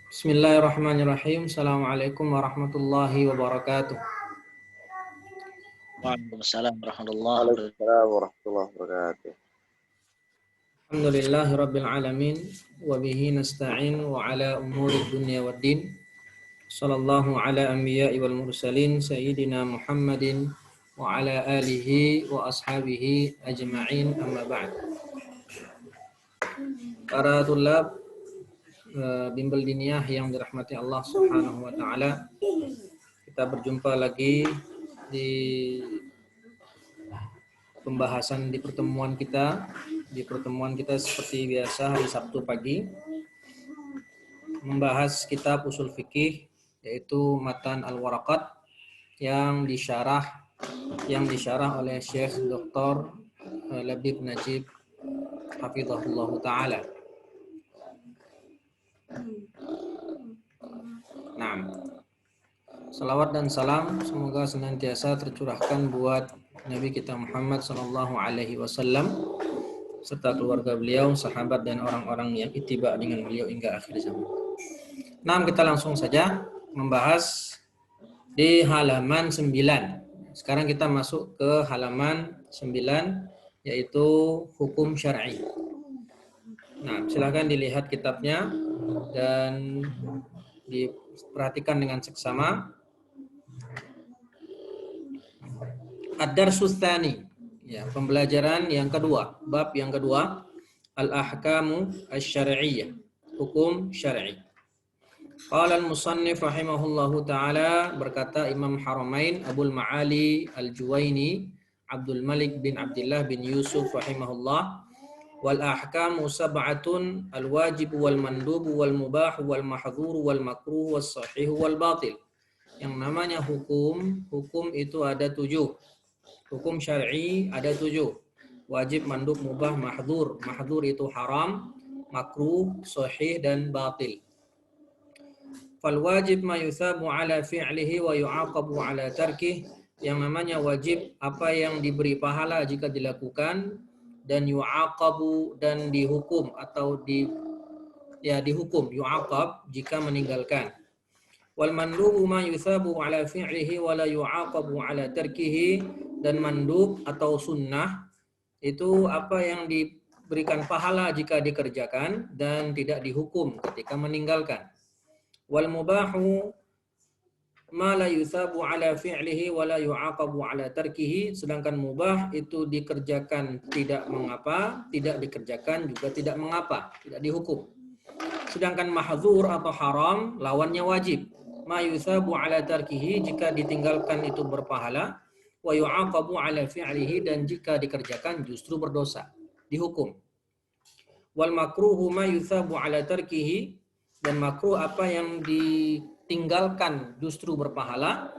Bismillahirrahmanirrahim. Assalamualaikum warahmatullahi wabarakatuh. Waalaikumsalam warahmatullahi wabarakatuh. Waalaikumsalam warahmatullahi wabarakatuh. Alhamdulillahi rabbil alamin wa bihi nasta'in wa ala umuri dunya waddin. Sallallahu ala anbiya'i wal mursalin sayyidina Muhammadin wa ala alihi wa ashabihi ajma'in, amma ba'd. Para tulab bimbel diniyah yang dirahmati Allah Subhanahu wa taala, kita berjumpa lagi di pembahasan di pertemuan kita seperti biasa hari Sabtu pagi, membahas kitab usul fikih yaitu Matan Al-Waraqat yang disyarah oleh Syekh Dr. Labib Najib hafizahullah taala. Nah, salawat dan salam semoga senantiasa tercurahkan buat Nabi kita Muhammad sallallahu alaihi wasallam serta keluarga beliau, sahabat dan orang-orang yang ittiba dengan beliau hingga akhir zaman. Nah, kita langsung saja membahas di halaman 9. Sekarang kita masuk ke halaman 9 yaitu hukum syar'i. Nah, silakan dilihat kitabnya dan diperhatikan dengan seksama. Ad-darsus tsani, ya, pembelajaran yang kedua, bab yang kedua, al-ahkamu asy-syar'iyyah, hukum syar'i. Qala al-musannif rahimahullahu taala, berkata Imam Haramain Abul Ma'ali Al-Juwaini Abdul Malik bin Abdullah bin Yusuf rahimahullah, wal ahkamu sab'atun al-wajib wal mandub wal mubah wal mahdhur wal makruh was sahih wal batil. Yang namanya hukum itu ada 7. Hukum syar'i ada 7. Wajib, mandub, mubah, mahdhur. Mahdhur itu haram, makruh, sahih dan batil. Fal wajib ma yuthabu ala fi'lihi wa yu'aqabu ala tarkih. Yang namanya wajib apa yang diberi pahala jika dilakukan, dan yu'aqabu dan dihukum atau dihukum, yu'aqab jika meninggalkan. Wal mandubu ma yuthabu ala fi'lihi wa la yu'aqabu ala tarkihi. Dan mandub atau sunnah itu apa yang diberikan pahala jika dikerjakan dan tidak dihukum ketika meninggalkan. Wal mubahu ma la yuthabu ala fi'lihi wa la yu'aqabu ala tarkihi. Sedangkan mubah itu dikerjakan tidak mengapa, tidak dikerjakan juga tidak mengapa, tidak dihukum. Sedangkan mahdzur atau haram lawannya wajib. Ma yuthabu ala tarkihi, jika ditinggalkan itu berpahala, wa yu'aqabu ala fi'lihi, dan jika dikerjakan justru berdosa, dihukum. Wal makruhu ma yuthabu ala tarkihi, dan makruh apa yang ditinggalkan justru berpahala,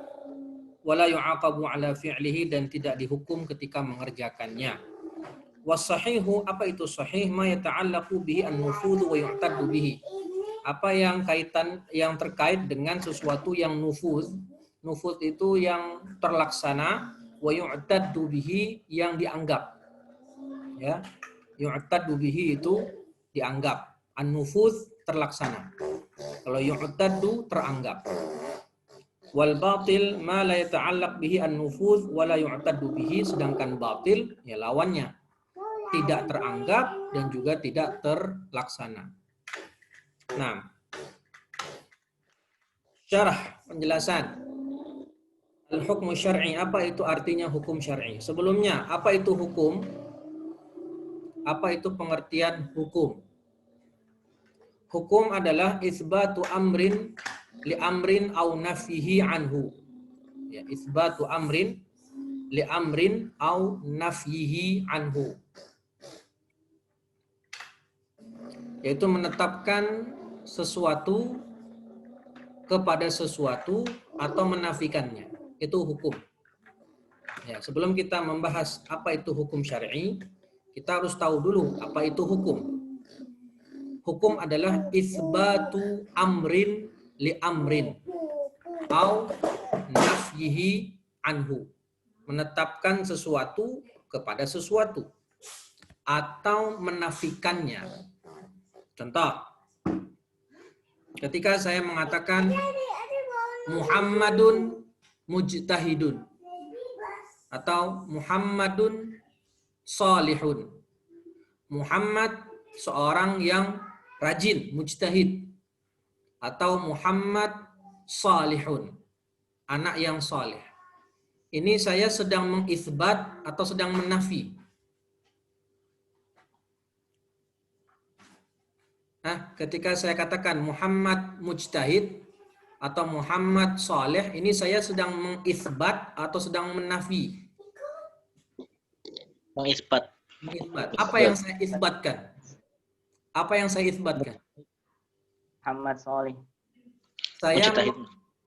wala yu'aqabu ala fi'lihi, dan tidak dihukum ketika mengerjakannya. Was sahihu, apa itu sahih? Ma yata'allaqu bihi an-nufudhu wa yu'taddu bihi, apa yang terkait dengan sesuatu yang nufuz. Nufuz itu yang terlaksana, wa yu'taddu bihi, yang dianggap. Ya, yu'taddu bihi itu dianggap. An-nufuz terlaksana. Kalau yu'taddu teranggap. Wal batil ma la yata'allaq bihi an-nufuz wa la yu'taddu bihi, sedangkan batil ya lawannya, tidak teranggap dan juga tidak terlaksana. Nah, syarah, penjelasan. Al-hukmu syar'i, apa itu artinya hukum syar'i? Sebelumnya, apa itu hukum? Apa itu pengertian hukum? Hukum adalah isbatu amrin li amrin au nafyihi anhu. Ya, isbatu amrin li amrin au nafyihi anhu. Yaitu menetapkan sesuatu kepada sesuatu atau menafikannya. Itu hukum. Ya, sebelum kita membahas apa itu hukum syar'i, kita harus tahu dulu apa itu hukum. Hukum adalah isbatu amrin li amrin au nafyihi anhu. Menetapkan sesuatu kepada sesuatu atau menafikannya. Contoh, Ketika saya mengatakan Muhammadun mujtahidun atau Muhammadun salihun. Muhammad seorang yang rajin, mujtahid, atau Muhammad salihun, anak yang saleh. Ini saya sedang mengisbat atau sedang menafi. Nah, ketika saya katakan Muhammad mujtahid atau Muhammad saleh, ini saya sedang mengisbat atau sedang menafi. Mengisbat. Mengisbat. Apa yang saya isbatkan? Apa yang saya isbatkan? Muhammad Solih.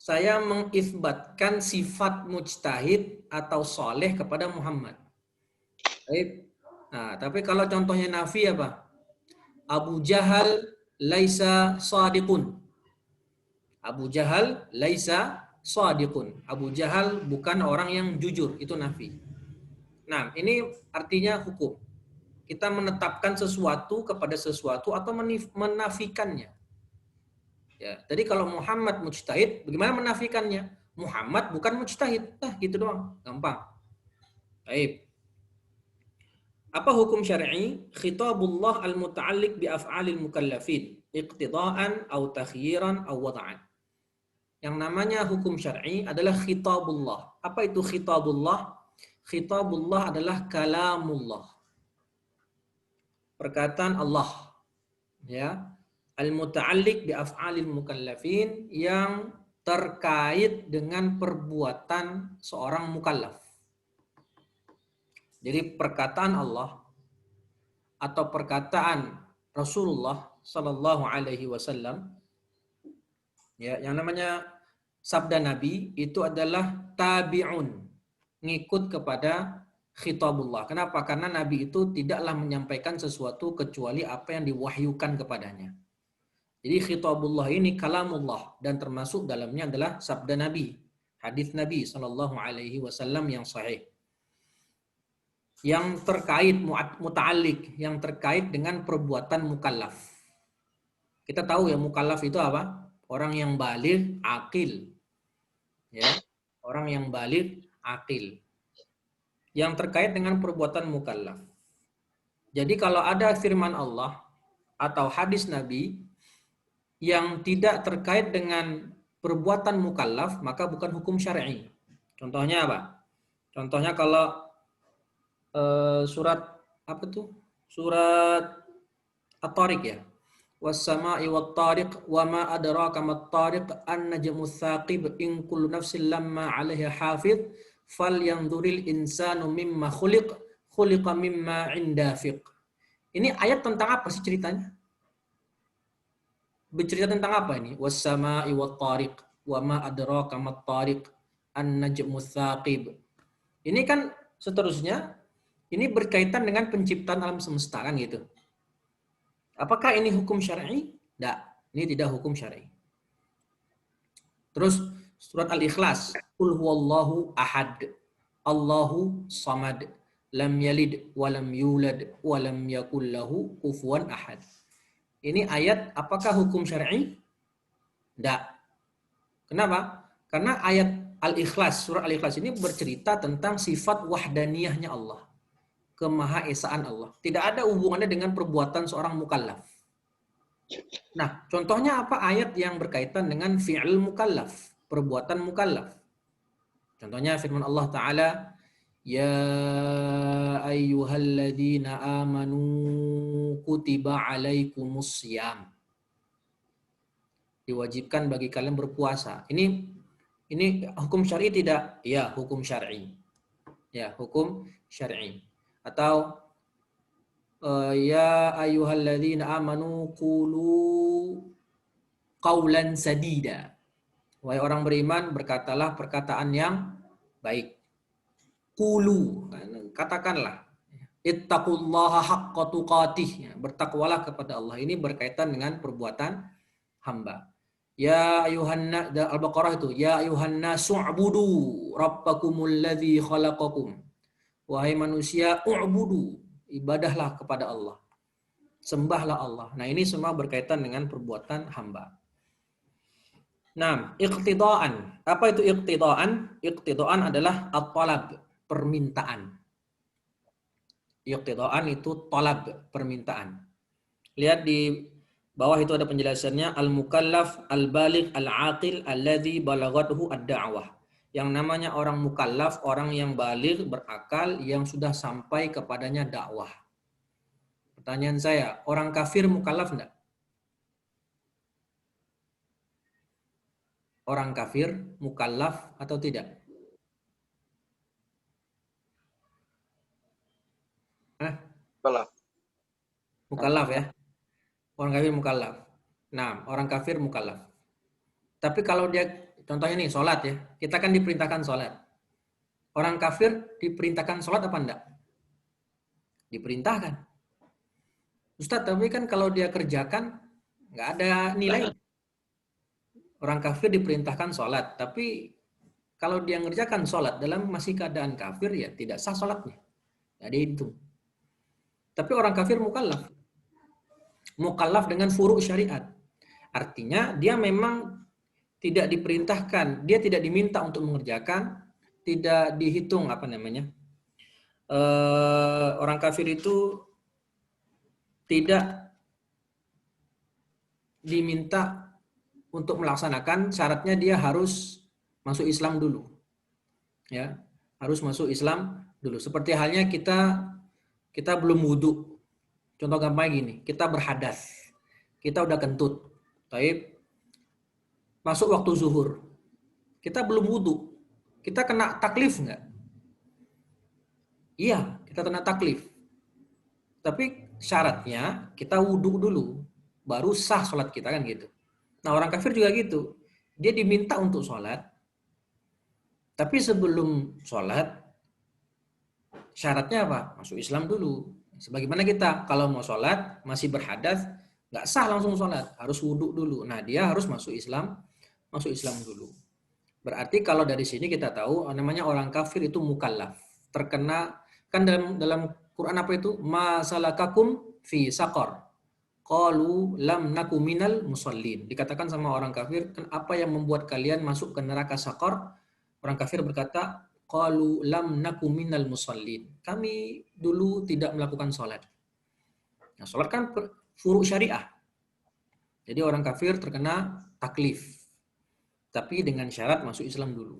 Saya mengisbatkan sifat mujtahid atau soleh kepada Muhammad. Baik. Nah, tapi kalau contohnya nafi apa? Abu Jahal laisa sadiqun. Abu Jahal laisa sadiqun. Abu Jahal bukan orang yang jujur, itu nafi. Nah, ini artinya hukum. Kita menetapkan sesuatu kepada sesuatu atau menafikannya. Ya, jadi kalau Muhammad mujtahid, bagaimana menafikannya? Muhammad bukan mujtahid. Nah, gitu doang. Gampang. Baik. Apa hukum syar'i? Khitabullah al-muta'alliq bi af'alil mukallafin, iqtida'an aw takhyiran aw wada'an. Yang namanya hukum syar'i adalah khitabullah. Apa itu khitabullah? Khitabullah adalah kalamullah. Perkataan Allah. Ya. Al-muta'alliq bi af'alil mukallafin, yang terkait dengan perbuatan seorang mukallaf. Jadi perkataan Allah atau perkataan Rasulullah Sallallahu Alaihi Wasallam, ya, yang namanya sabda Nabi itu adalah tabi'un, ngikut kepada khitabullah. Kenapa? Karena Nabi itu tidaklah menyampaikan sesuatu kecuali apa yang diwahyukan kepadanya. Jadi khitabullah ini kalamullah, dan termasuk dalamnya adalah sabda Nabi, hadis Nabi Sallallahu Alaihi Wasallam yang sahih, yang terkait muta'alliq, yang terkait dengan perbuatan mukallaf. Kita tahu ya, mukallaf itu apa? Orang yang baligh, akil. Ya, orang yang baligh, akil. Yang terkait dengan perbuatan mukallaf. Jadi kalau ada firman Allah atau hadis Nabi yang tidak terkait dengan perbuatan mukallaf, maka bukan hukum syar'i. Contohnya apa? Contohnya kalau surat apa tuh? Surat At-Tariq ya. Was-sama'i wat-tariq wa ma adraka mat-tariq an-najmu tsaqib in kullu nafsin lamma 'alaiha hafiz falyanzuril insanu mimma khuliqa mimma 'inda fiq. Ini ayat tentang apa sih ceritanya? Bercerita tentang apa ini? Was-sama'i wat-tariq wa ma adraka mat-tariq an-najmu tsaqib. Ini kan seterusnya, ini berkaitan dengan penciptaan alam semesta kan gitu. Apakah ini hukum syar'i? Tidak, ini tidak hukum syar'i. Terus surat Al-Ikhlas, Qul huwallahu ahad, Allahu samad, lam yalid wa lam yulad wa lam yakul lahu kufuwan ahad. Ini ayat apakah hukum syar'i? Tidak. Kenapa? Karena ayat Al-Ikhlas, surat Al-Ikhlas ini bercerita tentang sifat wahdaniyahnya Allah, kemahaesaan Allah. Tidak ada hubungannya dengan perbuatan seorang mukallaf. Nah, contohnya apa ayat yang berkaitan dengan fi'il mukallaf, perbuatan mukallaf? Contohnya firman Allah Ta'ala, Ya ayyuhalladzina amanu kutiba alaikumus syiyam. Diwajibkan bagi kalian berpuasa. Ini hukum syar'i tidak? Ya, hukum syar'i. Ya, hukum syar'i. Atau ya ayyuhalladzina amanu qulu qaulan sadida. Wahai orang beriman, berkatalah perkataan yang baik. Qulu, katakanlah. Ittaqullaha haqqa tuqatih. Bertakwalah kepada Allah. Ini berkaitan dengan perbuatan hamba. Ya ayuhan, Al-Baqarah itu, ya ayuhan nasu'budu rabbakumul ladzi khalaqakum. Wahai manusia, u'budu, ibadahlah kepada Allah. Sembahlah Allah. Nah, ini semua berkaitan dengan perbuatan hamba. Nah, iqtidaan. Apa itu iqtidaan? Iqtidaan adalah at-talab, permintaan. Iqtidaan itu talab, permintaan. Lihat di bawah itu ada penjelasannya, al-mukallaf, al-baligh, al-aqil, alladzi balaghathu ad-da'wah. Yang namanya orang mukallaf, orang yang baligh, berakal, yang sudah sampai kepadanya dakwah. Pertanyaan saya, orang kafir mukallaf enggak? Orang kafir mukallaf atau tidak? Hah? Kalau Mukallaf ya? Orang kafir mukallaf. Nah, orang kafir mukallaf. Tapi kalau dia, contohnya nih, sholat ya. Kita kan diperintahkan sholat. Orang kafir diperintahkan sholat apa enggak? Diperintahkan. Ustadz, tapi kan kalau dia kerjakan, nggak ada nilai. Orang kafir diperintahkan sholat. Tapi kalau dia ngerjakan sholat dalam masih keadaan kafir, ya tidak sah sholatnya. Nggak dihitung. Tapi orang kafir mukallaf. Mukallaf dengan furu' syariat. Artinya dia memang tidak diperintahkan, dia tidak diminta untuk mengerjakan, tidak dihitung apa namanya. Orang kafir itu tidak diminta untuk melaksanakan, syaratnya dia harus masuk Islam dulu. Ya, harus masuk Islam dulu. Seperti halnya kita belum wudhu. Contoh gampang gini, kita berhadas. Kita udah kentut. Taib. Masuk waktu zuhur. Kita belum wudhu. Kita kena taklif nggak? Iya, kita kena taklif. Tapi syaratnya kita wudhu dulu. Baru sah sholat kita kan gitu. Nah orang kafir juga gitu. Dia diminta untuk sholat. Tapi sebelum sholat, syaratnya apa? Masuk Islam dulu. Sebagaimana kita kalau mau sholat, masih berhadas, nggak sah langsung sholat. Harus wudhu dulu. Nah dia harus masuk Islam dulu. Berarti kalau dari sini kita tahu namanya orang kafir itu mukallaf. Terkena, kan dalam Quran apa itu? Ma salakakum fi saqar. Qalu lam naku minal musallin. Dikatakan sama orang kafir, kan apa yang membuat kalian masuk ke neraka saqar? Orang kafir berkata, qalu lam naku minal musallin. Kami dulu tidak melakukan sholat. Nah, sholat kan furu' syariah. Jadi orang kafir terkena taklif. Tapi dengan syarat masuk Islam dulu.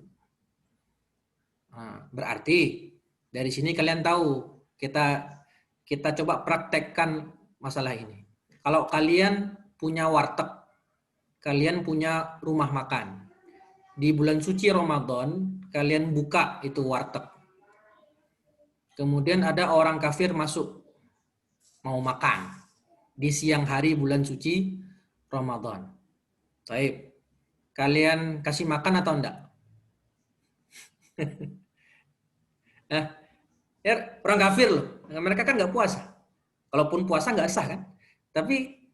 Nah, berarti dari sini kalian tahu, kita coba praktekkan masalah ini. Kalau kalian punya warteg, kalian punya rumah makan. Di bulan suci Ramadan, kalian buka itu warteg. Kemudian ada orang kafir masuk, mau makan. Di siang hari bulan suci Ramadan. Baik. Kalian kasih makan atau enggak? Nah, ya, orang kafir loh. Mereka kan nggak puasa. Kalaupun puasa nggak sah kan. Tapi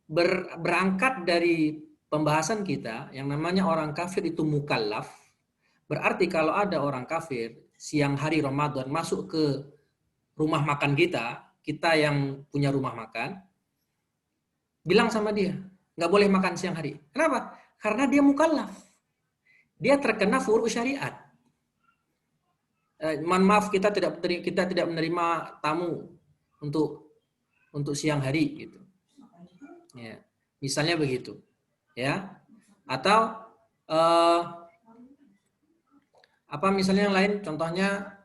berangkat dari pembahasan kita, yang namanya orang kafir itu mukallaf. Berarti kalau ada orang kafir siang hari Ramadan masuk ke rumah makan kita yang punya rumah makan, bilang sama dia, nggak boleh makan siang hari. Kenapa? Karena dia mukallaf. Dia terkena furu' syariat. Mohon maaf kita tidak menerima tamu untuk siang hari gitu. Ya, misalnya begitu. Ya. Atau apa misalnya yang lain? Contohnya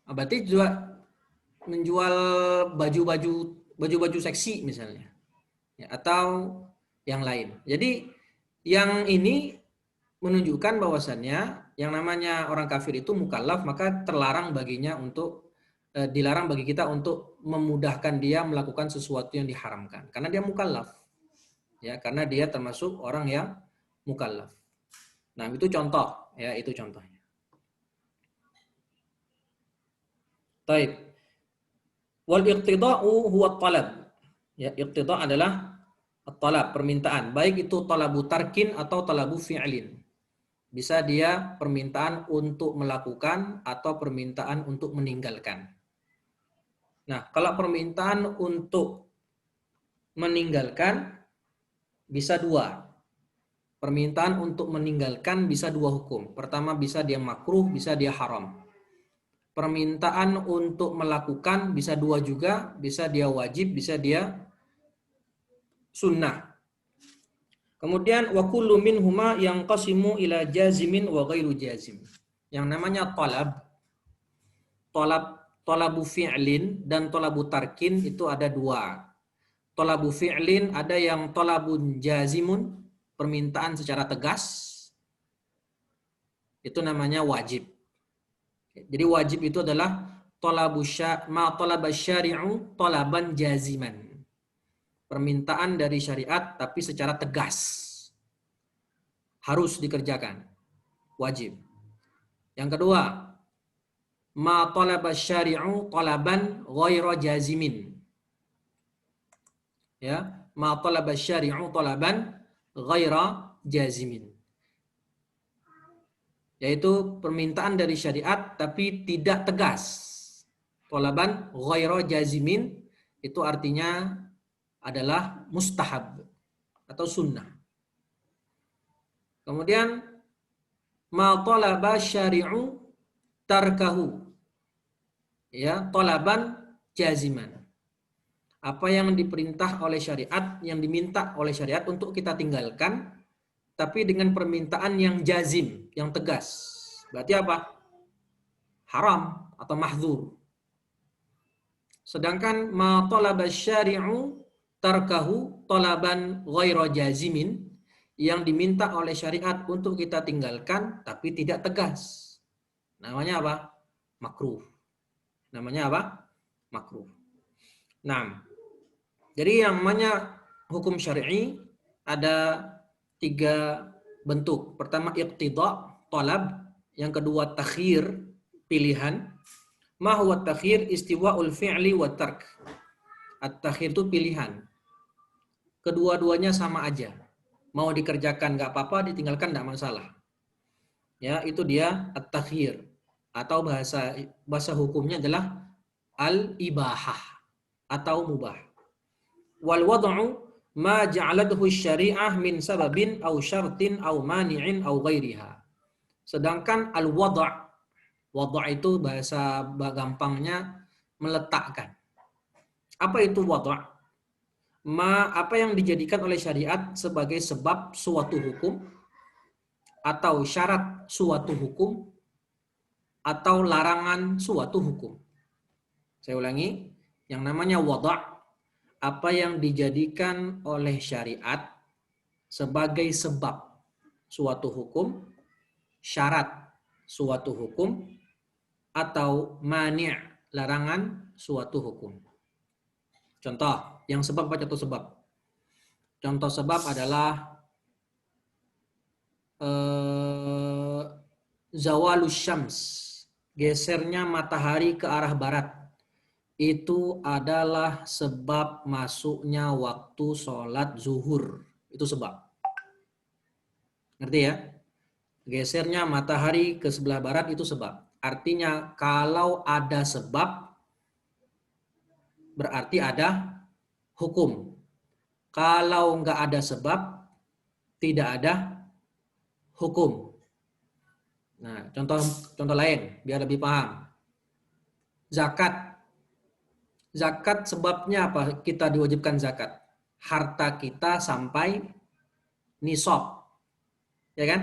berarti juga menjual baju-baju seksi misalnya, ya, atau yang lain. Jadi yang ini menunjukkan bahwasannya yang namanya orang kafir itu mukallaf, maka terlarang baginya untuk dilarang bagi kita untuk memudahkan dia melakukan sesuatu yang diharamkan karena dia mukallaf, ya, karena dia termasuk orang yang mukallaf. Nah itu contoh, ya, itu contohnya. Baik. Wal iqtida'u huwa talab. Ya, iqtida' adalah talab, permintaan. Baik itu talabu tarkin atau talabu fi'lin. Bisa dia permintaan untuk melakukan atau permintaan untuk meninggalkan. Nah, kalau permintaan untuk meninggalkan bisa dua. Permintaan untuk meninggalkan bisa dua hukum. Pertama bisa dia makruh, bisa dia haram. Permintaan untuk melakukan bisa dua juga, bisa dia wajib, bisa dia sunnah. Kemudian wa kullu minhuma yanqasimu ila jazimin wa ghairu jazim. Yang namanya talabu fi'lin dan talabu tarkin itu ada dua. Talabu fi'lin ada yang talabun jazimun, permintaan secara tegas. Itu namanya wajib. Jadi wajib itu adalah ma talaba syari'u talaban jaziman. Permintaan dari syariat tapi secara tegas. Harus dikerjakan. Wajib. Yang kedua, ma talaba syari'u talaban ghairu jazimin. Ya, ma talaba syari'u talaban ghairu jazimin. Yaitu permintaan dari syariat tapi tidak tegas. Talaban ghairu jazimin itu artinya adalah mustahab atau sunnah. Kemudian ma talaba syari'u tarkahu. Ya, talaban jaziman. Apa yang diperintah oleh syariat, yang diminta oleh syariat untuk kita tinggalkan, tapi dengan permintaan yang jazim, yang tegas. Berarti apa? Haram atau mahdzur. Sedangkan ma talaba syari'u tarkahu talaban ghairu jazimin, yang diminta oleh syariat untuk kita tinggalkan tapi tidak tegas. Namanya apa? Makruh. Namanya apa? Makruh. Nah, jadi yang namanya hukum syar'i ada 3 bentuk. Pertama iqtida, talab. Yang kedua takhir, pilihan. Ma huwa takhir? Istiwa'ul fi'li wa tark. At-takhir itu pilihan. Kedua-duanya sama aja. Mau dikerjakan nggak apa-apa, ditinggalkan nggak masalah. Ya, itu dia at-takhir. Atau bahasa hukumnya adalah al-ibahah atau mubah. Wal wad'u ma ja'alathu syari'ah min sababin aw syartin aw mani'in aw ghairiha. Sedangkan al-wad', wad' itu bahasa gampangnya meletakkan. Apa itu wad'? Apa yang dijadikan oleh syariat sebagai sebab suatu hukum atau syarat suatu hukum atau larangan suatu hukum. Saya ulangi, yang namanya wad', apa yang dijadikan oleh syariat sebagai sebab suatu hukum, syarat suatu hukum, atau mani', larangan suatu hukum. Contoh, yang sebab apa contoh sebab? Contoh sebab adalah zawalus syams, gesernya matahari ke arah barat. Itu adalah sebab masuknya waktu sholat zuhur. Itu sebab. Ngerti ya? Gesernya matahari ke sebelah barat itu sebab. Artinya kalau ada sebab, berarti ada hukum. Kalau nggak ada sebab, tidak ada hukum. Nah, contoh lain, biar lebih paham. Zakat. Zakat sebabnya apa kita diwajibkan zakat? Harta kita sampai nisab. Ya kan?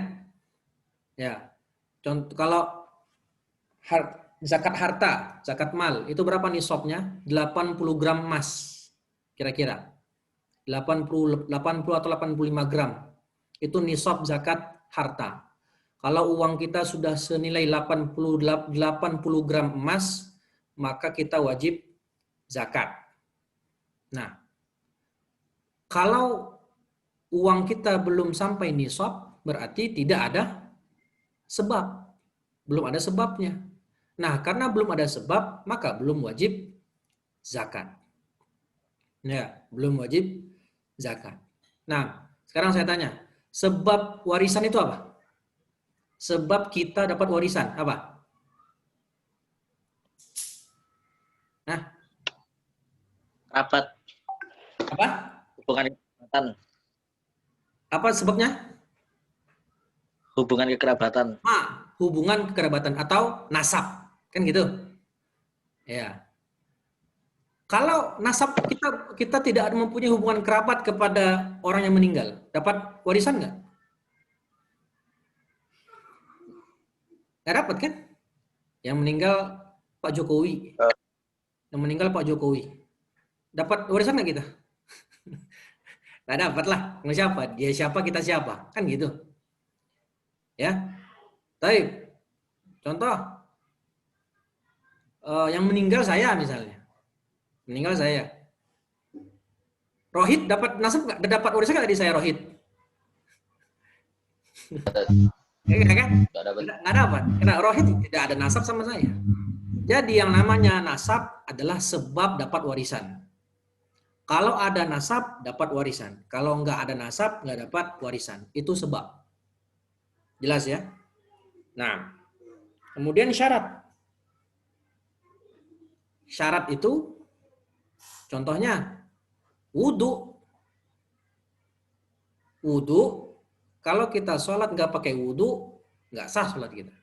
Ya. Contoh kalau zakat harta, zakat mal, itu berapa nisabnya? 80 gram emas. Kira-kira. 80 atau 85 gram. Itu nisab zakat harta. Kalau uang kita sudah senilai 80 gram emas, maka kita wajib zakat. Nah, kalau uang kita belum sampai nisab, berarti tidak ada sebab. Belum ada sebabnya. Nah, karena belum ada sebab, maka belum wajib zakat. Ya, belum wajib zakat. Nah, sekarang saya tanya, sebab warisan itu apa? Sebab kita dapat warisan, apa? Nah, Rapat. apa? Hubungan kekerabatan. Apa sebabnya? Hubungan kekerabatan. Hubungan kekerabatan atau nasab. Kan gitu. Ya. Kalau nasab kita tidak mempunyai hubungan kerabat kepada orang yang meninggal, dapat warisan nggak? Nggak dapat kan? Yang meninggal Pak Jokowi. Yang meninggal Pak Jokowi. Dapat warisan nggak kita? Nggak dapat lah. Nggak siapa? Dia siapa, kita siapa. Kan gitu. Ya. Baik. Contoh. Yang meninggal saya misalnya. Meninggal saya. Rohit dapat nasab nggak? Dapat warisan nggak dari saya Rohit? Nggak kan? Nggak dapat. Karena Rohit tidak ada nasab sama saya. Jadi yang namanya nasab adalah sebab dapat warisan. Kalau ada nasab, dapat warisan. Kalau nggak ada nasab, nggak dapat warisan. Itu sebab. Jelas ya? Nah, kemudian syarat. Syarat itu, contohnya, wudhu. Wudhu, kalau kita sholat nggak pakai wudhu, nggak sah sholat kita.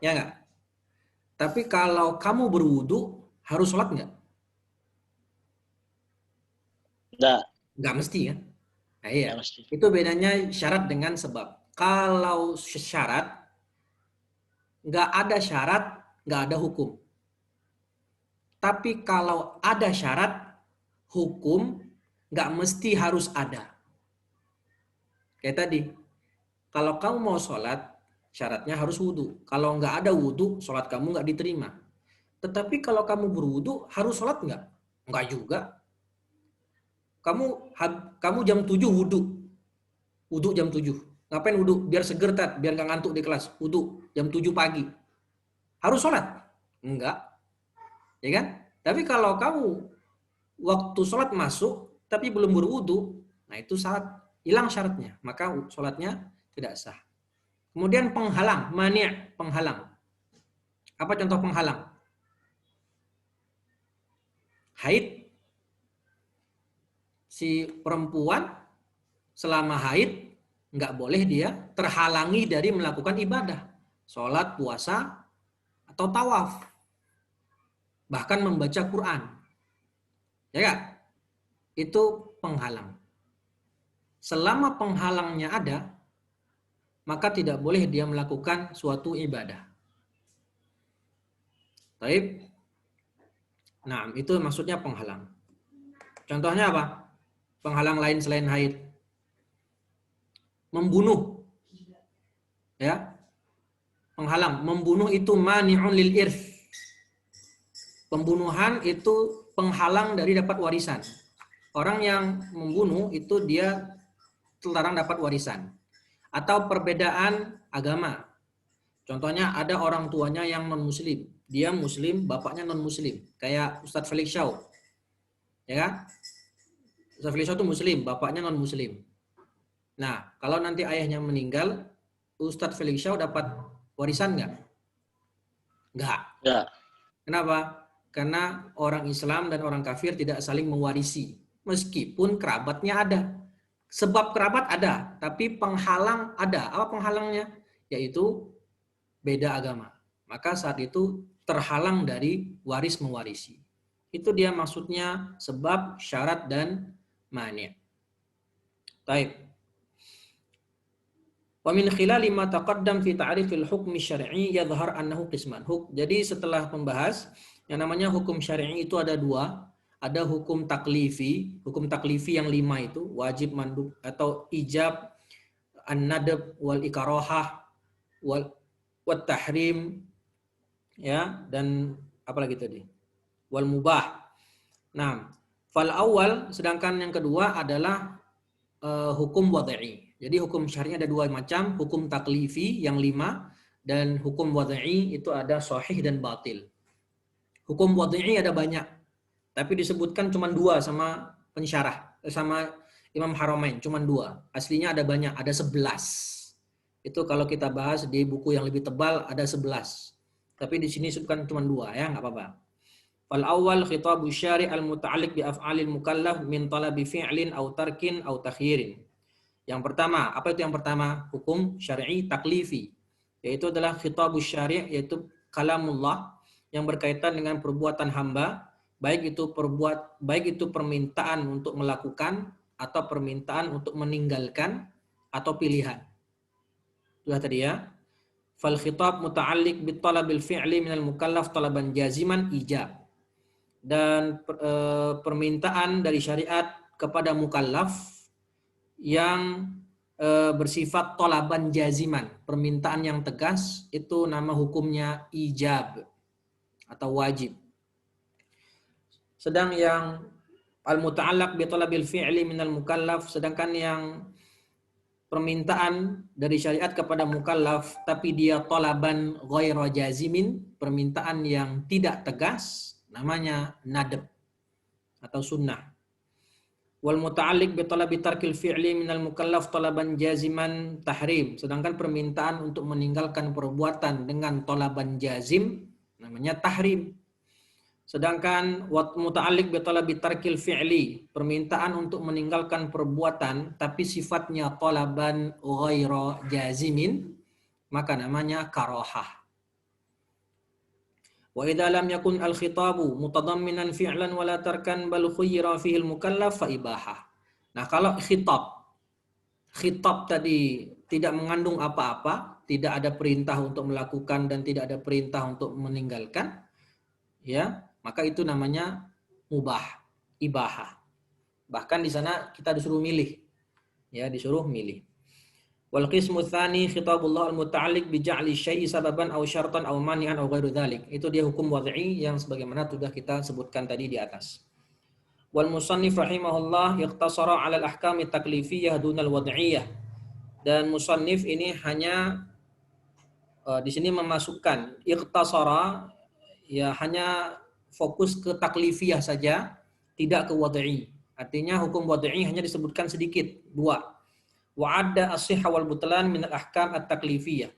Ya nggak? Tapi kalau kamu berwudhu, harus sholat nggak? Nggak mesti kan? Nah, iya. Itu bedanya syarat dengan sebab. Kalau syarat, nggak ada syarat, nggak ada hukum. Tapi kalau ada syarat, hukum nggak mesti harus ada. Kayak tadi, kalau kamu mau sholat, syaratnya harus wudhu. Kalau nggak ada wudhu, sholat kamu nggak diterima. Tetapi kalau kamu berwudhu, harus sholat nggak? Nggak juga. Kamu jam 7 wudhu. Wudhu jam 7. Ngapain wudhu? Biar seger, biar nggak ngantuk di kelas. Wudhu jam 7 pagi. Harus sholat? Enggak. Ya kan? Tapi kalau kamu waktu sholat masuk, tapi belum berwudhu, nah itu saat hilang syaratnya. Maka sholatnya tidak sah. Kemudian penghalang, mani', penghalang. Apa contoh penghalang? Haid. Si perempuan selama haid nggak boleh dia terhalangi dari melakukan ibadah, sholat, puasa, atau tawaf, bahkan membaca Quran, ya kan? Itu penghalang. Selama penghalangnya ada, maka tidak boleh dia melakukan suatu ibadah. Baik. Nah, itu maksudnya penghalang. Contohnya apa? Penghalang lain selain haid. Membunuh. Ya. Penghalang. Membunuh itu mani'un lil irth. Pembunuhan itu penghalang dari dapat warisan. Orang yang membunuh itu dia terlarang dapat warisan. Atau perbedaan agama. Contohnya ada orang tuanya yang non-muslim. Dia muslim, bapaknya non-muslim. Kayak Ustadz Felix Shaw. Ya kan? Ustadz Felix Shaw itu muslim, bapaknya non-muslim. Nah, kalau nanti ayahnya meninggal, Ustadz Felix Shaw dapat warisan nggak? Nggak. Kenapa? Karena orang Islam dan orang kafir tidak saling mewarisi. Meskipun kerabatnya ada. Sebab kerabat ada, tapi penghalang ada. Apa penghalangnya? Yaitu beda agama. Maka saat itu terhalang dari waris mewarisi. Itu dia maksudnya sebab, syarat, dan mani'. Baik. Wa min khilali ma taqaddam fi ta'rifil hukmi syar'i yadhhar annahu qisman. Jadi setelah membahas yang namanya hukum syar'i itu ada dua. Ada hukum taklifi. Hukum taklifi yang 5 itu wajib, mandub, atau ijab, an-nadab, wal ikarahah, wal tahrim, ya, dan apa lagi tadi? Wal mubah. Nah, fal awal, sedangkan yang kedua adalah hukum wad'i. Jadi hukum syar'i ada dua macam, hukum taklifi yang 5 dan hukum wad'i itu ada sahih dan batil. Hukum wad'i ada banyak, tapi disebutkan cuma 2 sama pensyarah, sama Imam Haramain, cuma 2. Aslinya ada banyak, ada 11. Itu kalau kita bahas di buku yang lebih tebal ada 11. Tapi di sini disebutkan cuma 2, ya, nggak apa-apa. Wal awal khitabu syari' al-muta'alliq bi af'alil mukallaf min talabi fi'lin aw tarkin aw takhirin. Yang pertama, apa itu yang pertama? Hukum syar'i taklifi, yaitu adalah khitabu syari', yaitu kalamullah yang berkaitan dengan perbuatan hamba, baik itu permintaan untuk melakukan atau permintaan untuk meninggalkan atau pilihan. Sudah tadi ya. Fal khitab muta'alliq bi talabil fi'li minal mukallaf talaban jaziman ijab. Dan permintaan dari syariat kepada mukallaf yang bersifat tolaban jaziman, permintaan yang tegas, itu nama hukumnya ijab atau wajib. Sedang yang al-muta'allaq bi talabil fi'li minal mukallaf, sedangkan yang permintaan dari syariat kepada mukallaf tapi dia tolaban ghairu jazimin, permintaan yang tidak tegas, namanya nadab atau sunnah. Wal muta'alliq bi talabi tarkil fi'li minal mukallaf talaban jaziman tahrim. Sedangkan permintaan untuk meninggalkan perbuatan dengan talaban jazim namanya tahrim. Sedangkan wat muta'alliq bi talabi tarkil fi'li, permintaan untuk meninggalkan perbuatan tapi sifatnya talaban ghairu jazimin, maka namanya karahah. Wa idza lam yakun al-khitabu mutadamminan fi'lan wala tarkan bal khuyyira fihi al-mukallaf fa ibahah. Nah, kalau khitab tadi tidak mengandung apa-apa, tidak ada perintah untuk melakukan dan tidak ada perintah untuk meninggalkan, ya, maka itu namanya mubah, ibahah. Bahkan di sana kita disuruh milih. Ya, disuruh milih. Wal qismu tsani khitabullah al-muta'alliq bi ja'li syai'i sababan aw syartan aw mani'an aw ghairu dzalik. Itu dia hukum wad'i yang sebagaimana sudah kita sebutkan tadi di atas. Wal musannif rahimahullah iqtasara 'ala al-ahkam at-taklifiyah dunal wad'iyah. Dan musannif ini hanya di sini memasukkan iqtasara, ya hanya fokus ke taklifiyah saja, tidak ke wad'i. Artinya hukum wad'i hanya disebutkan sedikit, 2. Wa'adda as-sihha wal butlan min al-ahkam at-taklifiyah.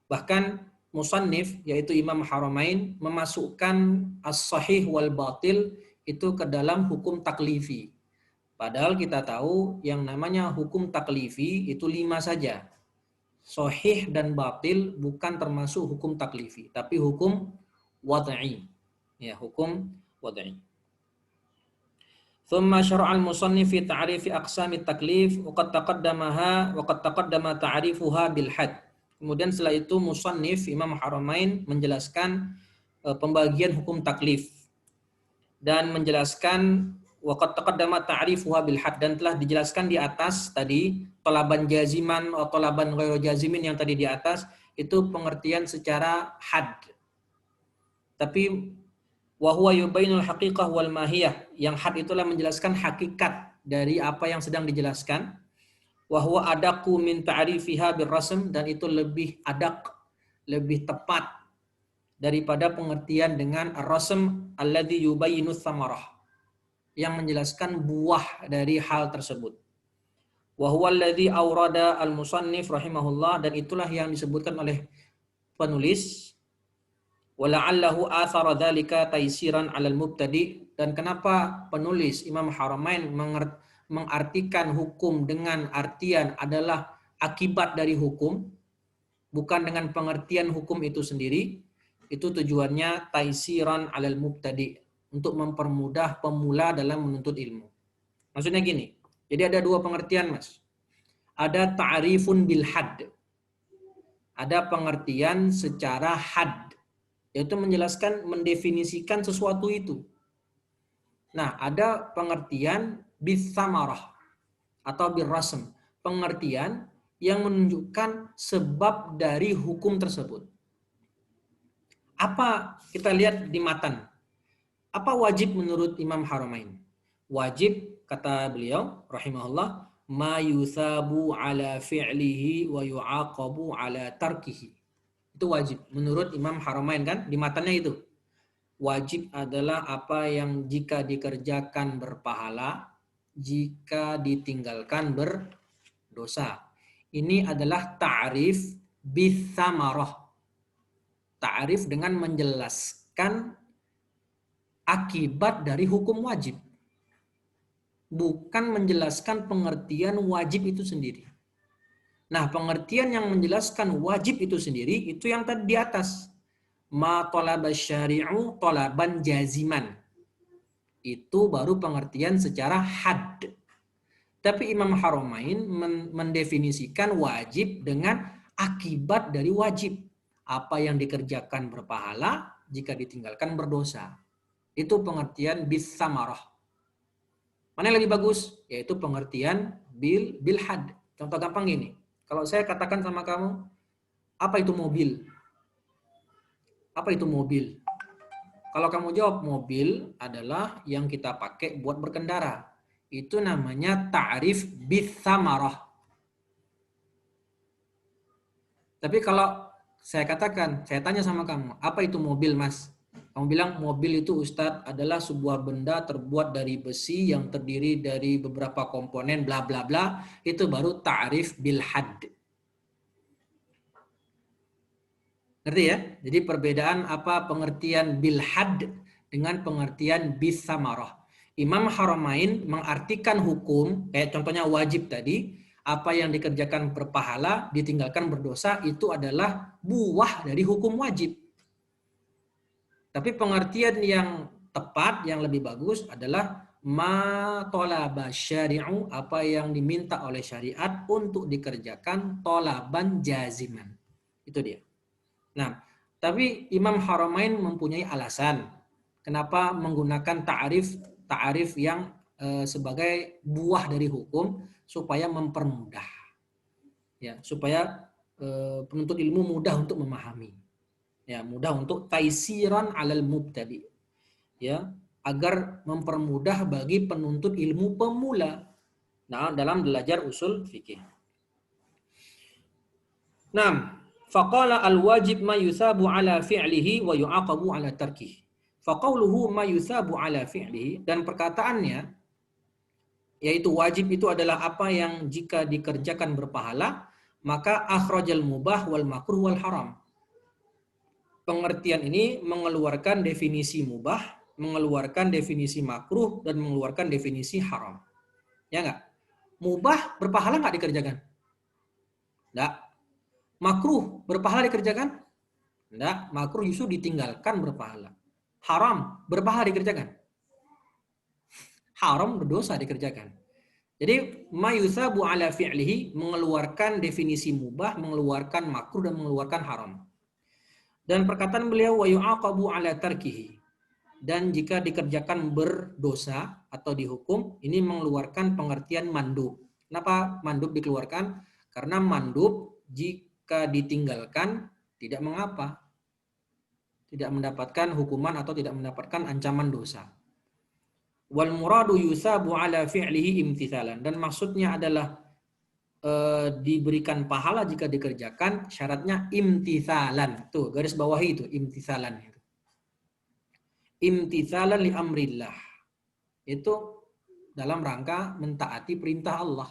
Bahkan musannif yaitu Imam Haramain memasukkan as-sahih wal batil itu ke dalam hukum taklifi. Padahal kita tahu yang namanya hukum taklifi itu 5 saja. Sahih dan batil bukan termasuk hukum taklifi, tapi hukum wad'i. Ya, hukum wad'i. ثم شرع المصنف في تعريف أقسام التكليف وقد تقدم تعريفها بالحد. Kemudian setelah itu musannif Imam Haramain menjelaskan pembagian hukum taklif dan menjelaskan waqad taqaddama ta'rifuha bil had, dan telah dijelaskan di atas tadi talaban jaziman atau talaban ghairu jazimin yang tadi di atas itu pengertian secara had. Tapi wa huwa yubainul haqiqah wal mahiyah, yang had itulah menjelaskan hakikat dari apa yang sedang dijelaskan. Wa huwa adaqu min ta'rifiha birrasm, dan itu lebih adaq, lebih tepat daripada pengertian dengan ar-rasm alladhi yubayinu tsamarah, yang menjelaskan buah dari hal tersebut. Wa huwa alladhi awrada al-musannif rahimahullah, dan itulah yang disebutkan oleh penulis. Wala'allahu athara dzalika taisiran 'alal mubtadi, dan kenapa penulis Imam Haramain mengartikan hukum dengan artian adalah akibat dari hukum, bukan dengan pengertian hukum itu sendiri. Itu tujuannya taisiran 'alal mubtadi, untuk mempermudah pemula dalam menuntut ilmu. Maksudnya gini, jadi ada 2 pengertian, Mas. Ada ta'rifun bil had, ada pengertian secara had, yaitu menjelaskan, mendefinisikan sesuatu itu. Nah, ada pengertian bitsamarah atau birrasm, pengertian yang menunjukkan sebab dari hukum tersebut. Apa kita lihat di matan? Apa wajib menurut Imam Haramain? Wajib, kata beliau rahimahullah, ma yuthabu ala fi'lihi wa yu'aqabu ala tarkihi. Itu wajib menurut Imam Haramain, kan di matanya itu. Wajib adalah apa yang jika dikerjakan berpahala, jika ditinggalkan berdosa. Ini adalah ta'rif bitsamarah. Ta'rif dengan menjelaskan akibat dari hukum wajib. Bukan menjelaskan pengertian wajib itu sendiri. Nah, pengertian yang menjelaskan wajib itu sendiri, itu yang tadi di atas. Ma talaba syari'u talaban jaziman. Itu baru pengertian secara had. Tapi Imam Haramain mendefinisikan wajib dengan akibat dari wajib. Apa yang dikerjakan berpahala, jika ditinggalkan berdosa. Itu pengertian bis samarah. Mana yang lebih bagus? Yaitu pengertian bil had. Contoh gampang gini. Kalau saya katakan sama kamu, apa itu mobil? Apa itu mobil? Kalau kamu jawab mobil adalah yang kita pakai buat berkendara. Itu namanya ta'rif bis samarah. Tapi kalau saya katakan, saya tanya sama kamu, apa itu mobil, Mas? Kamu bilang mobil itu, Ustadz, adalah sebuah benda terbuat dari besi yang terdiri dari beberapa komponen bla bla bla. Itu baru ta'rif bil had. Ngerti ya? Jadi perbedaan apa pengertian bil had dengan pengertian bis samarah. Imam Haramain mengartikan hukum, kayak contohnya wajib tadi, apa yang dikerjakan berpahala, ditinggalkan berdosa, itu adalah buah dari hukum wajib. Tapi pengertian yang tepat, yang lebih bagus adalah ma tolaba syari'u, apa yang diminta oleh syariat untuk dikerjakan tolaban jaziman. Itu dia. Nah, tapi Imam Haramain mempunyai alasan kenapa menggunakan ta'arif yang sebagai buah dari hukum supaya mempermudah. Ya, supaya penuntut ilmu mudah untuk memahami. Ya, mudah untuk taisiran alal mubtadi. Ya, agar mempermudah bagi penuntut ilmu pemula dalam belajar usul fikih. Nah, faqala al-wajib ma yusabu ala fi'lihi wa yu'aqabu ala tarkihi. Faqauluhu ma yusabu ala fi'lihi, dan perkataannya yaitu wajib itu adalah apa yang jika dikerjakan berpahala, maka akhrajal mubah wal makruh wal haram. Pengertian ini mengeluarkan definisi mubah, mengeluarkan definisi makruh, dan mengeluarkan definisi haram. Ya enggak? Mubah berpahala enggak dikerjakan? Enggak. Makruh berpahala dikerjakan? Enggak. Makruh justru ditinggalkan berpahala. Haram berpahala dikerjakan? Haram berdosa dikerjakan. Jadi mayusabu ala fi'lihi mengeluarkan definisi mubah, mengeluarkan makruh, dan mengeluarkan haram. Dan perkataan beliau wa yu'aqabu ala tarkihi, dan jika dikerjakan berdosa atau dihukum, ini mengeluarkan pengertian mandub. Kenapa mandub dikeluarkan? Karena mandub jika ditinggalkan tidak mengapa, tidak mendapatkan hukuman atau tidak mendapatkan ancaman dosa. Wal muradu yusabu ala fi'lihi imtithalan, dan maksudnya adalah diberikan pahala jika dikerjakan, syaratnya imtithalan. Tuh, garis bawahi itu imtithalan itu. Imtithalan li amrillah. Itu dalam rangka mentaati perintah Allah,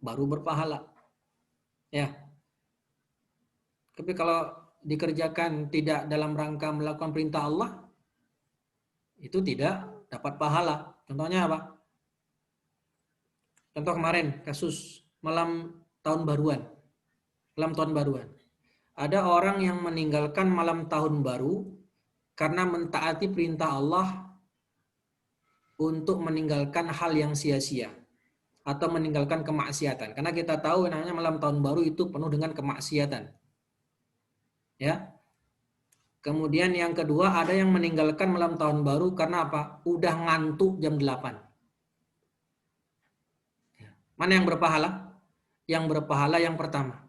baru berpahala. Ya. Tapi kalau dikerjakan tidak dalam rangka melakukan perintah Allah, itu tidak dapat pahala. Contohnya apa? Contoh kemarin, kasus malam tahun baruan. Malam tahun baruan. Ada orang yang meninggalkan malam tahun baru karena mentaati perintah Allah untuk meninggalkan hal yang sia-sia atau meninggalkan kemaksiatan. Karena kita tahu namanya malam tahun baru itu penuh dengan kemaksiatan. Ya. Kemudian yang kedua, ada yang meninggalkan malam tahun baru karena apa? Udah ngantuk jam 8. Mana yang berpahala? Yang berpahala yang pertama.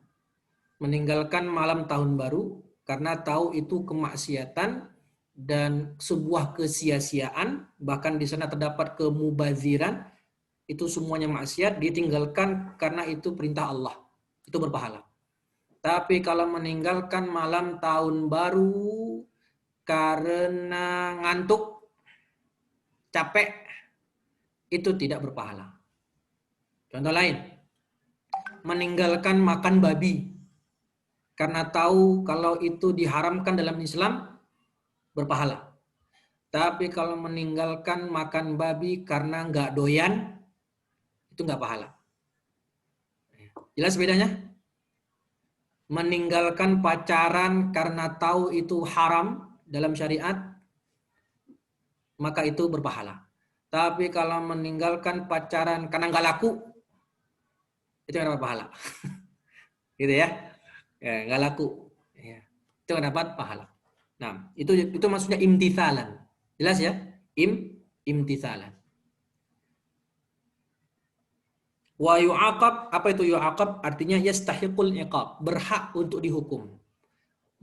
Meninggalkan malam tahun baru karena tahu itu kemaksiatan dan sebuah kesia-siaan, bahkan di sana terdapat kemubaziran, itu semuanya maksiat, ditinggalkan karena itu perintah Allah. Itu berpahala. Tapi kalau meninggalkan malam tahun baru karena ngantuk, capek, itu tidak berpahala. Contoh lain, meninggalkan makan babi karena tahu kalau itu diharamkan dalam Islam, berpahala. Tapi kalau meninggalkan makan babi karena nggak doyan, itu nggak pahala. Jelas bedanya? Meninggalkan pacaran karena tahu itu haram dalam syariat, maka itu berpahala. Tapi kalau meninggalkan pacaran karena nggak laku, itu nggak dapat pahala. Gitu ya. Ya, nggak laku. Ya. Itu nggak dapat pahala. Nah, itu maksudnya imtithalan. Jelas ya? Imtithalan. Wa yu'aqab, apa itu yu'aqab? Artinya yastahiqul iqab, berhak untuk dihukum.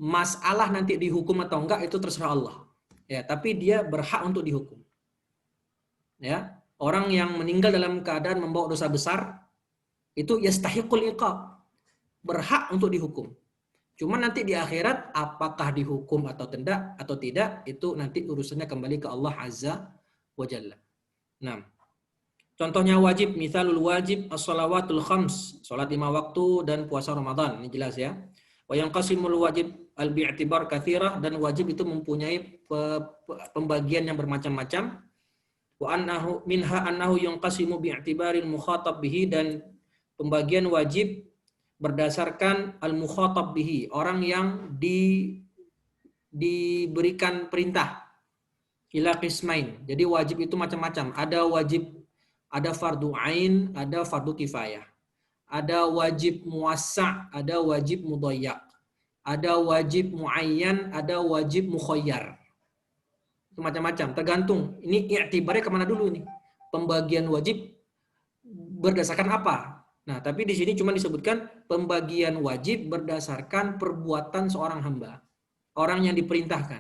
Masalah nanti dihukum atau enggak itu terserah Allah. Ya, tapi dia berhak untuk dihukum. Ya, orang yang meninggal dalam keadaan membawa dosa besar itu yastahiqul iqab, berhak untuk dihukum. Cuma nanti di akhirat apakah dihukum atau tidak itu nanti urusannya kembali ke Allah Azza wa Jalla. Nah, contohnya wajib, misalul wajib as-shalawatul khams, salat 5 waktu dan puasa Ramadan. Ini jelas ya. Wa yanqasimul wajib al-bi'tibar katsirah, dan wajib itu mempunyai pembagian yang bermacam-macam. Wa annahu minha annahu yanqasimu bi'tibaril mukhatab bihi, dan pembagian wajib berdasarkan al-mukhatab bihi, orang yang diberikan perintah. Ila qismain. Jadi wajib itu macam-macam. Ada fardu ain, ada fardu kifayah. Ada wajib muwassa', ada wajib mudayyak. Ada wajib muayyan, ada wajib mukhayyar. Itu macam-macam, tergantung. Ini i'tibarnya kemana dulu nih? Pembagian wajib berdasarkan apa? Nah, tapi di sini cuma disebutkan pembagian wajib berdasarkan perbuatan seorang hamba. Orang yang diperintahkan.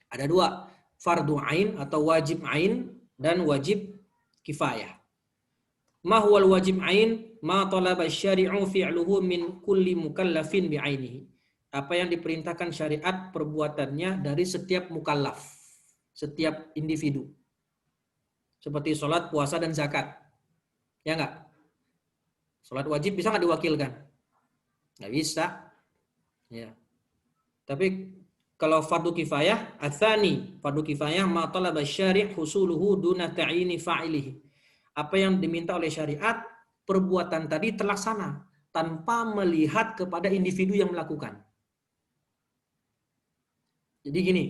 Ada 2, fardu ain atau wajib ain dan wajib kifayah. Ma huwal wajib ain? Ma talaba syari'u fi'luhu min kulli mukallafin bi'ainihi. Apa yang diperintahkan syariat perbuatannya dari setiap mukallaf, setiap individu. Seperti sholat, puasa, dan zakat. Ya enggak? Sholat wajib bisa nggak diwakilkan? Nggak bisa. Ya. Tapi kalau fardu kifayah, atsani, fardu kifayah ma talaba syari' husuluhu duna ta'ini fa'ilihi. Apa yang diminta oleh syariat, perbuatan tadi terlaksana tanpa melihat kepada individu yang melakukan. Jadi gini,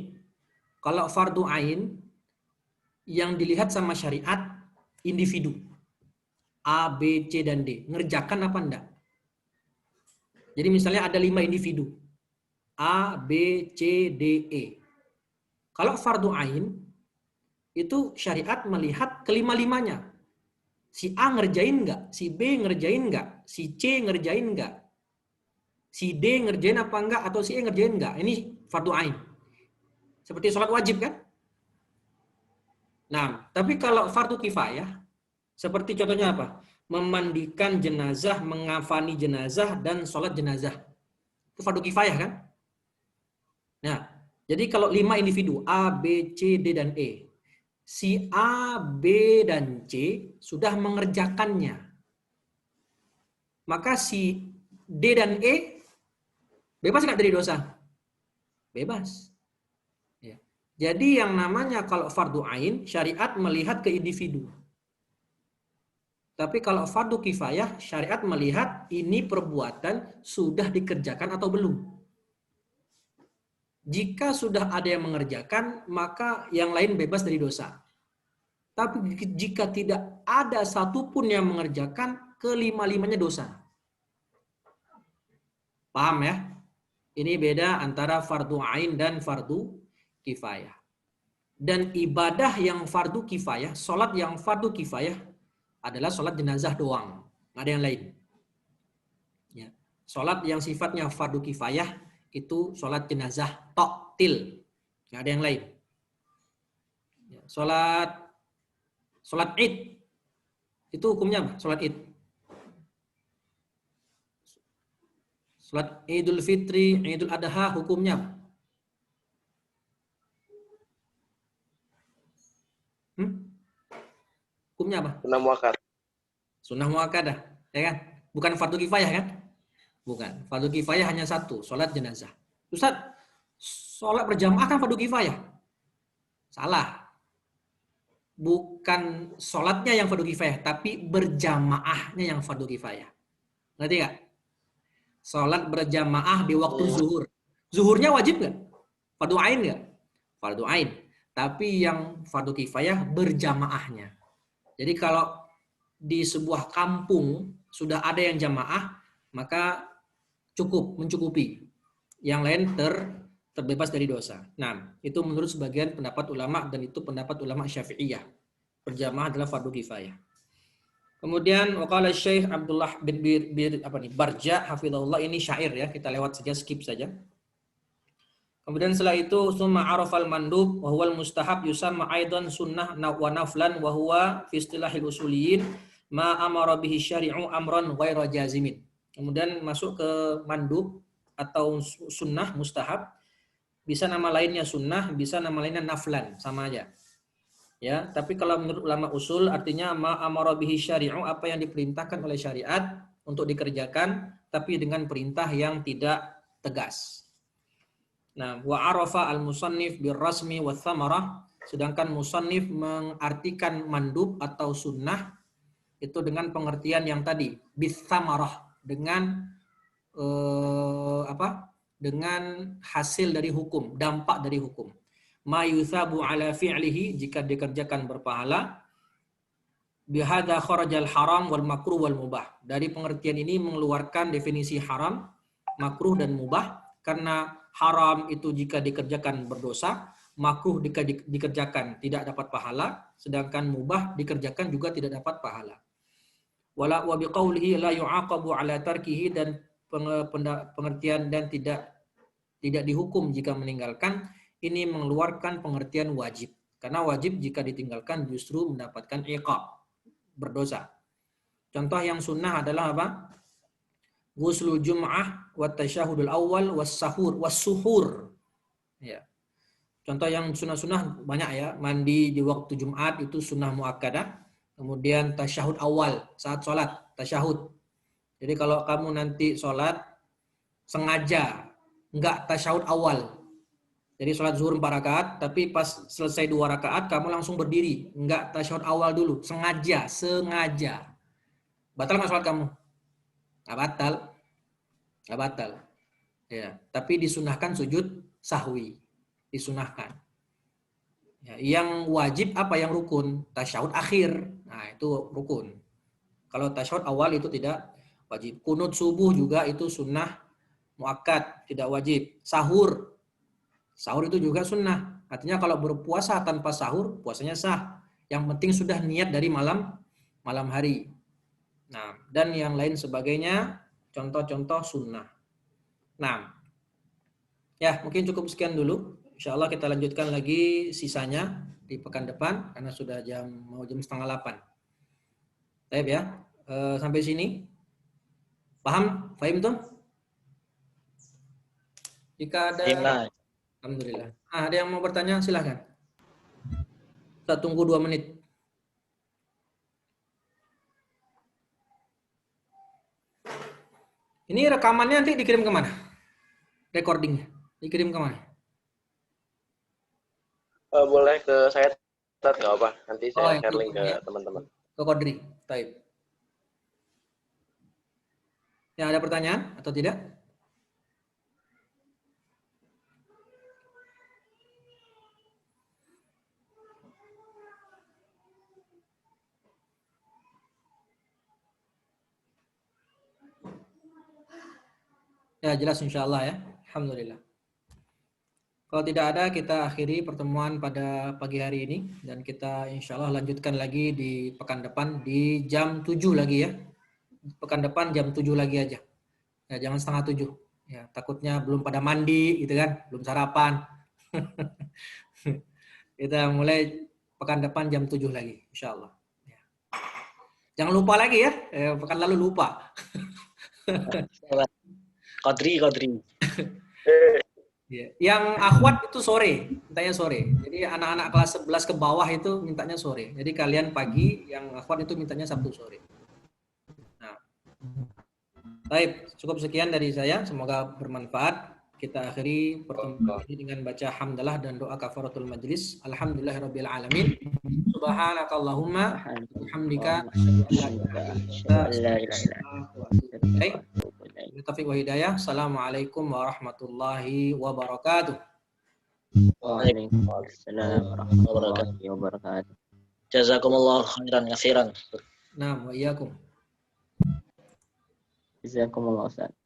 kalau fardu ain yang dilihat sama syariat individu A, B, C, dan D. Ngerjakan apa enggak? Jadi misalnya ada 5 individu. A, B, C, D, E. Kalau fardu ain, itu syariat melihat kelima-limanya. Si A ngerjain enggak? Si B ngerjain enggak? Si C ngerjain enggak? Si D ngerjain apa enggak? Atau si E ngerjain enggak? Ini fardu ain. Seperti sholat wajib kan? Nah, tapi kalau fardu kifayah, seperti contohnya apa? Memandikan jenazah, mengafani jenazah, dan sholat jenazah. Itu fardu kifayah kan? Nah, jadi kalau 5 individu, A, B, C, D, dan E. Si A, B, dan C sudah mengerjakannya. Maka si D dan E bebas nggak dari dosa? Bebas. Ya. Jadi yang namanya kalau fardu ain, syariat melihat ke individu. Tapi kalau fardu kifayah, syariat melihat ini perbuatan sudah dikerjakan atau belum. Jika sudah ada yang mengerjakan, maka yang lain bebas dari dosa. Tapi jika tidak ada satupun yang mengerjakan, kelima-limanya dosa. Paham ya? Ini beda antara fardu ain dan fardu kifayah. Dan ibadah yang fardu kifayah, sholat yang fardu kifayah, adalah sholat jenazah doang, nggak ada yang lain. Ya. Sholat yang sifatnya fardu kifayah itu sholat jenazah toktil, nggak ada yang lain. Ya. Sholat id itu hukumnya apa? Sholat id. Sholat Idul Fitri, Idul Adha hukumnya apa? Hukumnya apa? Sunnah muakkad. Sunnah muakkadah, ya kan? Bukan fardu kifayah kan? Bukan. Fardu kifayah hanya satu, sholat jenazah. Ustaz, sholat berjamaah kan fardu kifayah. Salah. Bukan sholatnya yang fardu kifayah, tapi berjamaahnya yang fardu kifayah. Ngerti nggak? Sholat berjamaah di waktu zuhur. Zuhurnya wajib nggak? Fardu ain nggak? Fardu ain. Tapi yang fardu kifayah berjamaahnya. Jadi kalau di sebuah kampung sudah ada yang jamaah, maka mencukupi. Yang lain terbebas dari dosa. Nah, itu menurut sebagian pendapat ulama dan itu pendapat ulama Syafi'iyah. Berjamaah adalah fardu kifayah. Kemudian waqala Syekh Abdullah bin Barja hafizahullah, ini syair ya, kita lewat saja, skip saja. Kemudian setelah itu summa arafal mandub wa huwal mustahab yusamma aidan sunnah wa naflan wa huwa fi istilahil usuliyin ma amara bihi syari'u amran ghaira jazimin. Kemudian masuk ke mandub atau sunnah mustahab, bisa nama lainnya sunnah, bisa nama lainnya naflan, sama aja. Ya, tapi kalau menurut ulama usul artinya ma amara bihi syari'u, apa yang diperintahkan oleh syariat untuk dikerjakan tapi dengan perintah yang tidak tegas. Nah, wa arafa al-musannif birrasmi wa thamarah, sedangkan musannif mengartikan mandub atau sunnah itu dengan pengertian yang tadi, bithamarah, dengan dengan hasil dari hukum, dampak dari hukum. Ma yuthabu ala fi'lihi, jika dikerjakan berpahala. Bihadza kharajal haram wal makruh wal mubah. Dari pengertian ini mengeluarkan definisi haram, makruh dan mubah, karena haram itu jika dikerjakan berdosa, makruh dikerjakan tidak dapat pahala, sedangkan mubah dikerjakan juga tidak dapat pahala. Wala wa biqaulihi la yu'aqabu ala tarkihi, dan pengertian dan tidak dihukum jika meninggalkan, ini mengeluarkan pengertian wajib. Karena wajib jika ditinggalkan justru mendapatkan iqab, berdosa. Contoh yang sunnah adalah apa? Ghuslul jum'ah wa tasyahudul awal was sahur was suhur. Ya. Contoh yang sunnah-sunnah banyak ya. Mandi di waktu Jumat itu sunnah muakkadah. Kemudian tasyahud awal saat sholat, tasyahud. Jadi kalau kamu nanti sholat sengaja enggak tasyahud awal, jadi sholat zuhur 4 rakaat, tapi pas selesai 2 rakaat kamu langsung berdiri, enggak tasyahud awal dulu, sengaja. Batal nggak sholat kamu? Nggak batal. Nggak batal. Ya, tapi disunahkan sujud sahwi. Disunahkan. Ya, yang wajib apa, yang rukun? Tasyahud akhir. Nah, itu rukun. Kalau tasyahud awal itu tidak wajib. Kunut subuh juga itu sunnah muakkad, tidak wajib. Sahur itu juga sunnah. Artinya kalau berpuasa tanpa sahur, puasanya sah. Yang penting sudah niat dari malam hari. Nah, dan yang lain sebagainya, contoh-contoh sunnah. Nah, ya mungkin cukup sekian dulu. Insya Allah kita lanjutkan lagi sisanya di pekan depan, karena sudah mau jam 7:30. Baik ya, sampai sini. Paham? Fahim tuh? Jika ada... Alhamdulillah. Ada yang mau bertanya? Silahkan. Kita tunggu 2 menit. Ini rekamannya nanti dikirim kemana? Recordingnya dikirim kemana? Boleh ke saya, nggak apa. Nanti saya ya, share link ke teman-teman. Ke Kodri. Taib. Yang ada pertanyaan atau tidak? Ya, jelas insya Allah ya. Alhamdulillah. Kalau tidak ada, kita akhiri pertemuan pada pagi hari ini. Dan kita insya Allah lanjutkan lagi di pekan depan di jam 7 lagi ya. Pekan depan jam 7 lagi aja. Ya, jangan 6:30. Ya, takutnya belum pada mandi gitu kan. Belum sarapan. Kita mulai pekan depan jam 7 lagi. Insya Allah. Ya. Jangan lupa lagi ya. Pekan lalu lupa. Kodri. Yang akhwat itu sore, mintanya sore. Jadi anak-anak kelas 11 ke bawah itu mintanya sore. Jadi kalian pagi, yang akhwat itu mintanya Sabtu sore. Nah, baik, cukup sekian dari saya. Semoga bermanfaat. kita akhiri pertemuan ini dengan baca hamdalah dan doa kafaratul majlis. Alhamdulillahirabbil alamin. Subhanakallahumma hamdika Taufiq wa hidayah. Assalamualaikum warahmatullahi wabarakatuh. Waalaikumsalam warahmatullahi wabarakatuh. Jazakumullah khairan katsiran. Nah, wa iyyakum. Jazakumullah Ustaz.